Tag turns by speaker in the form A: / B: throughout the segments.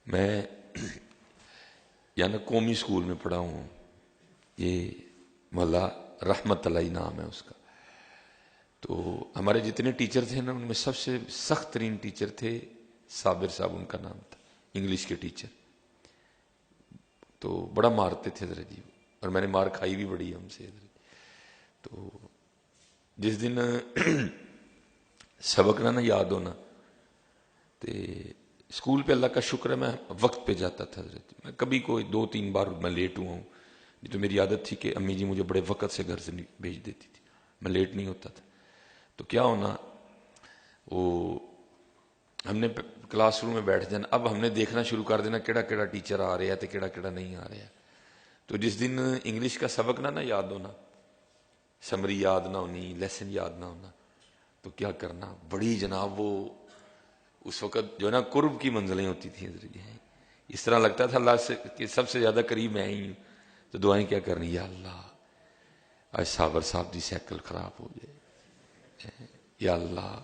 A: میں یعنی قومی اسکول میں پڑھا ہوں، یہ مولا رحمت علیہ نام ہے اس کا۔ تو ہمارے جتنے ٹیچر تھے نا، ان میں سب سے سخت ترین ٹیچر تھے صابر صاحب، ان کا نام تھا، انگلش کے ٹیچر۔ تو بڑا مارتے تھے حضرت جی، اور میں نے مار کھائی بھی بڑی ہم سے حضرت۔ تو جس دن سبق نہ یاد ہونا تو اسکول پہ اللہ کا شکر ہے میں وقت پہ جاتا تھا حضرت۔ میں کبھی کوئی 2-3 بار میں لیٹ ہوا ہوں، یہ تو میری عادت تھی کہ امی جی مجھے بڑے وقت سے گھر سے بھیج دیتی تھی، میں لیٹ نہیں ہوتا تھا۔ تو کیا ہونا، وہ ہم نے کلاس روم میں بیٹھ جانا، اب ہم نے دیکھنا شروع کر دینا کیڑا کیڑا ٹیچر آ رہا ہے تو کیڑا کیڑا نہیں آ رہا ہے۔ تو جس دن انگلش کا سبق نہ یاد ہونا، سمری یاد نہ ہونی، لیسن یاد نہ ہونا، تو کیا کرنا، بڑی جناب وہ اس وقت جو ہے نا قرب کی منزلیں ہوتی تھیں حضرت جی، اس طرح لگتا تھا اللہ سے کہ سب سے زیادہ قریب میں ہی ہوں۔ تو دعائیں کیا کرنی، یا اللہ آج صابر صاحب دی سائیکل خراب ہو جائے، یا اللہ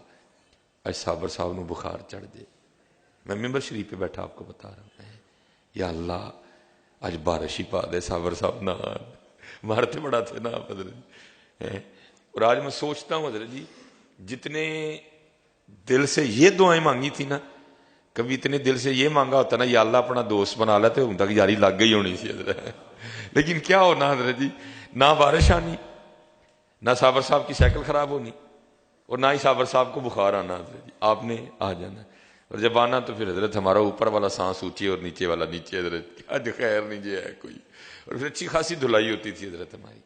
A: آج صابر صاحب نو بخار چڑھ جائے، میں ممبر شریف پہ بیٹھا آپ کو بتا رہا ہوں، یا اللہ آج بارش ہی پا دے، صابر صاحب نہ مارتے بڑا تھے نا آپ حضرت۔ اور آج میں سوچتا ہوں حضرت جی، جتنے دل سے یہ دعائیں مانگی تھی نا، کبھی اتنے دل سے یہ مانگا ہوتا نا یا اللہ اپنا دوست بنا لیتے، ہوں تک یاری لگ گئی ہونی سی حضرت۔ لیکن کیا ہونا حضرت جی، نہ بارش آنی، نہ صابر صاحب کی سائیکل خراب ہونی، اور نہ ہی صابر صاحب کو بخار آنا حضرت جی، آپ نے آ جانا۔ اور جب آنا تو پھر حضرت ہمارا اوپر والا سانس اونچے اور نیچے والا نیچے حضرت، آج خیر نہیں جی ہے کوئی، اور پھر اچھی خاصی دھلائی ہوتی تھی حضرت ہماری۔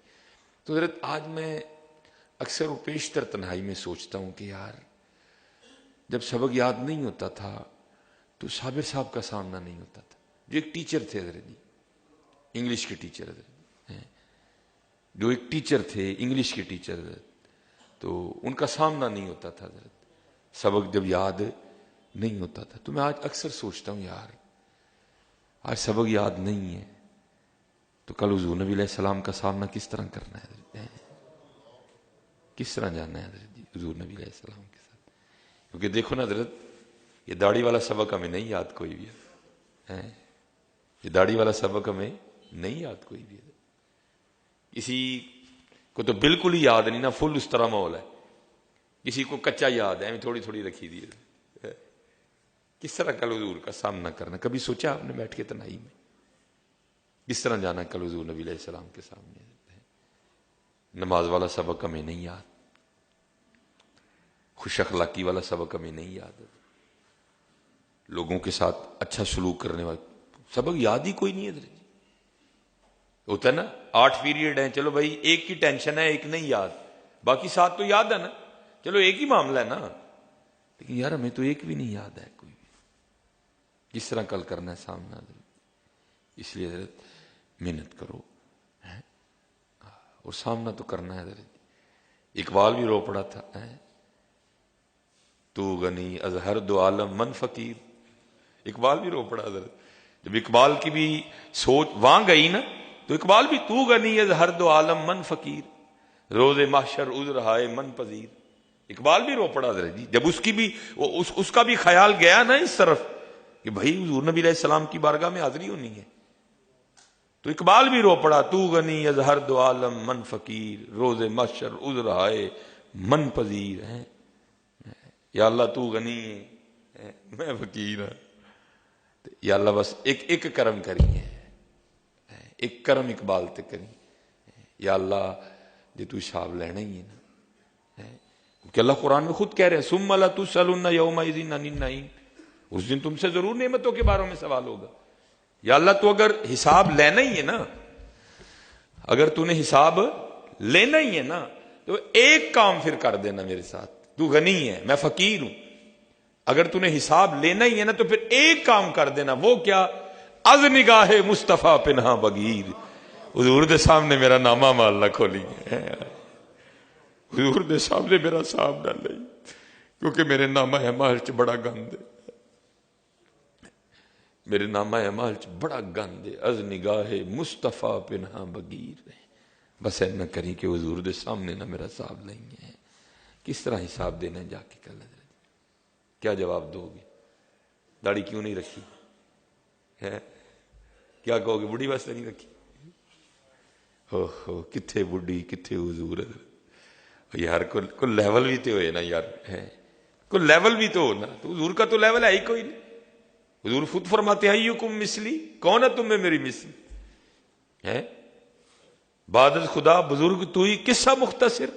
A: تو حضرت آج میں اکثر و پیشتر تنہائی میں سوچتا ہوں کہ یار جب سبق یاد نہیں ہوتا تھا تو صابر صاحب کا سامنا نہیں ہوتا تھا، جو ایک ٹیچر تھے حضرت جی، انگلش کے ٹیچر حضرت، جو ایک ٹیچر تھے انگلش کے ٹیچر حضرت، تو ان کا سامنا نہیں ہوتا تھا حضرت، سبق جب یاد نہیں ہوتا تھا۔ تو میں آج اکثر سوچتا ہوں یار آج سبق یاد نہیں ہے تو کل حضور نبی علیہ السلام کا سامنا کس طرح کرنا ہے حضرت، کس طرح جانا ہے حضرت جی حضور نبی علیہ السلام کے ساتھ۔ کیونکہ دیکھو نا حضرت، یہ داڑھی والا سبق ہمیں نہیں یاد کوئی بھی ہے، یہ داڑھی والا سبق ہمیں نہیں یاد کوئی بھی ہے، کسی کو تو بالکل ہی یاد نہیں نا، فل اس طرح ماحول ہے، کسی کو کچا یاد ہے، تھوڑی تھوڑی رکھی دی ہے۔ کس طرح کل حضور کا سامنا کرنا، کبھی سوچا آپ نے بیٹھ کے تنہائی میں کس طرح جانا کل حضور نبی علیہ السلام کے سامنے؟ نماز والا سبق ہمیں نہیں یاد، خوش اخلاقی والا سبق ہمیں نہیں یاد، لوگوں کے ساتھ اچھا سلوک کرنے والا سبق یاد ہی کوئی نہیں ہے حضرت۔ ہوتا ہے نا 8 پیریڈ ہیں، چلو بھائی ایک کی ٹینشن ہے، ایک نہیں یاد، باقی 7 تو یاد ہے نا، چلو ایک ہی معاملہ ہے نا، لیکن یار ہمیں تو ایک بھی نہیں یاد ہے کوئی بھی، کس طرح کل کرنا ہے سامنا حضرت۔ اس لیے حضرت محنت کرو اور سامنا تو کرنا ہے حضرت۔ اقبال بھی رو پڑا تھا، تو غنی از ہر دو عالم من فقیر، اقبال بھی رو پڑا حضرت۔ جب اقبال کی بھی سوچ وہاں گئی نا تو اقبال بھی تو غنی از ہر دو عالم من فقیر، روز محشر عذر ہائے من پذیر، اقبال بھی رو پڑا حضرت جی۔ جب اس کی بھی اس کا بھی خیال گیا نا اس طرف کہ بھائی حضور نبی علیہ السلام کی بارگاہ میں حاضری ہونی ہے، تو اقبال بھی رو پڑا، تو غنی از ہر دو عالم من فقیر، روز محشر عذر ہائے من پذیر ہے، یا اللہ تو غنی ہے میں فقیر ہوں، یا اللہ بس ایک کرم کریے، ایک کرم اقبال تے کری، یا اللہ جی تو حساب لینا ہی ہے نا، کہ اللہ قرآن میں خود کہہ رہے ہیں ثم لتسألن یومئذ عن النعیم، اس دن تم سے ضرور نعمتوں کے بارے میں سوال ہوگا۔ یا اللہ تو اگر حساب لینا ہی ہے نا، اگر تو نے حساب لینا ہی ہے نا تو ایک کام پھر کر دینا میرے ساتھ، تو غنی ہے میں فقیر ہوں، اگر تو نے حساب لینا ہی ہے نا تو پھر ایک کام کر دینا، وہ کیا، از نگاہ مصطفیٰ پنہا بگیر، حضور دے سامنے میرا نامہ مال نہ کھولی، حضور دے سامنے میرا صاحب نہ لئی، کیونکہ میرے نامہ اعمال چ بڑا گند ہے، میرے نامہ اعمال چ بڑا گند ہے، از نگاہ مصطفیٰ پنہا بگیر، بس ایسا کریں کہ حضور دے سامنے نہ میرا صاحب لیں ہے۔ کس طرح حساب دینا جا کے کل حضرت، کیا جواب دو گے؟ داڑھی کیوں نہیں رکھی، ہے کیا کہو گے بڑھی واسطے نہیں رکھی؟ ہو کتھے بڑھی کتھے حضور یار کوئی لیول بھی تو ہوئے نا یار، ہے کوئی لیول بھی تو ہونا، تو حضور کا تو لیول ہے ہی کوئی نہیں۔ حضور خود فرماتے ہیں ایکم مثلی، کون ہے تم میں میری مثل ہے؟ بعد از خدا بزرگ تو ہی قصہ مختصر،